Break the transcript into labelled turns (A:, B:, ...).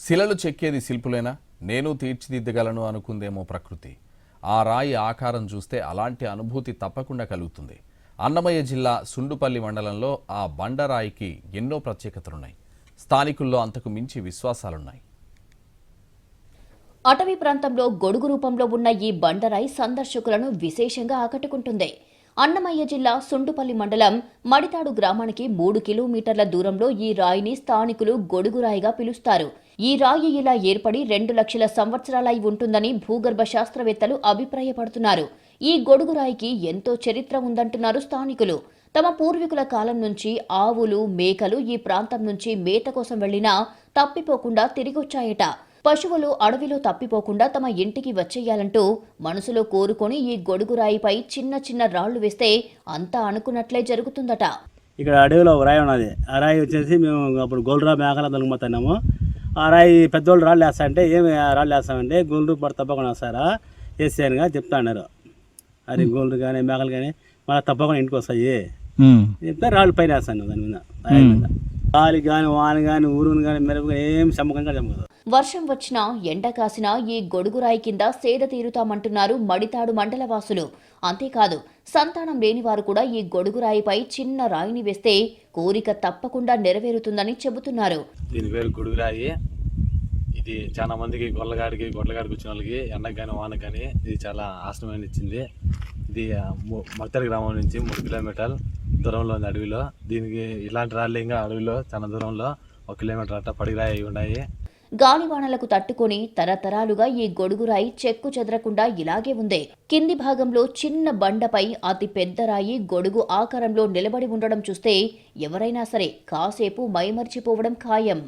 A: శిలలు చెక్కేది శిల్పులేనా? నేను తీర్చిదిద్దగలను అనుకుందేమో ప్రకృతి. ఆ రాయి ఆకారం చూస్తే అలాంటి అనుభూతి తప్పకుండా కలుగుతుంది. అన్నమయ్య జిల్లా సుండుపల్లి మండలంలో ఆ బండరాయికి ఎన్నో ప్రత్యేకతలున్నాయి. స్థానికుల్లో అంతకు మించి విశ్వాసాలున్నాయి.
B: అటవీ ప్రాంతంలో గొడుగు రూపంలో ఉన్న ఈ బండరాయి సందర్శకులను విశేషంగా ఆకట్టుకుంటుంది. అన్నమయ్య జిల్లా సుండుపల్లి మండలం మడితాడు గ్రామానికి 3 కిలోమీటర్ల దూరంలో ఈ రాయిని స్థానికులు గొడుగురాయిగా పిలుస్తారు. ఈ రాయి ఇలా ఏర్పడి 2 లక్షల సంవత్సరాలై ఉంటుందని భూగర్భ శాస్త్రవేత్తలు అభిప్రాయపడుతున్నారు. ఈ గొడుగురాయికి ఎంతో చరిత్ర ఉందంటున్నారు స్థానికులు. తమ పూర్వీకుల కాలం నుంచి ఆవులు, మేకలు ఈ ప్రాంతం నుంచి మేత కోసం వెళ్లినా తప్పిపోకుండా తిరిగొచ్చాయట. పశువులు అడవిలో తప్పిపోకుండా తమ ఇంటికి వచ్చేయాలంటూ మనసులో కోరుకొని ఈ గొడుగురాయిపై చిన్న చిన్న రాళ్లు వేస్తే అంతా అనుకున్నట్లే జరుగుతుందట.
C: ఇక్కడ అడవిలో ఒక రాయి ఉన్నది. ఆ రాయి వచ్చేసి మేము అప్పుడు గోల్డ్రా మేకల దొంగపోతున్నాము. ఆ రాయి పెద్దోళ్ళు రాళ్ళు వేస్తారంటే ఏమి రాళ్ళు వేస్తామంటే గోల్డ్ పడి తప్పకుండా వస్తారా వేసేయనుగా చెప్తా అన్నారు. అది గోల్డ్ కానీ మేకలు కానీ మళ్ళీ తప్పకుండా ఇంటికి వస్తాయి చెప్తే రాళ్ళు పైన వేస్తాను దాని మీద. గాలి కానీ వాన కానీ ఊరుని కానీ మెరుపు కానీ ఏం చమ్మకంగా చమ్మకదు.
B: వర్షం వచ్చినా ఎండ కాసినా ఈ గొడుగురాయి కింద సేద తీరుతామంటున్నారు మడితాడు మండల వాసులు. అంతేకాదు సంతానం లేని వారు కూడా ఈ గొడుగురాయిపై చిన్న రాయిని వేస్తే కోరిక తప్పకుండా నెరవేరుతుందని చెబుతున్నారు.
D: దీని పేరు గొడుగురాయి. ఇది చాలా మందికి గొడ్లగాడికి వచ్చిన వాళ్ళకి ఎండకు కానీ వానకు కానీ ఇది చాలా ఆశ్రమాన్ని ఇచ్చింది. ఇది మడితాడు గ్రామం నుంచి 3 కిలోమీటర్ల దూరంలో ఉంది అడవిలో. దీనికి ఇలాంటి రాళ్ళు ఇంకా అడవిలో చాలా దూరంలో 1 కిలోమీటర్ అట్ట పడిరాయి ఉన్నాయి.
B: గాలివానలకు తట్టుకొని తరతరాలుగా ఈ గొడుగురాయి చెక్కు చెదరకుండా ఇలాగే ఉంది. కింది భాగంలో చిన్న బండపై అతి పెద్ద రాయి గొడుగు ఆకారంలో నిలబడి ఉండడం చూస్తే ఎవరైనా సరే కాసేపు మైమర్చిపోవడం ఖాయం.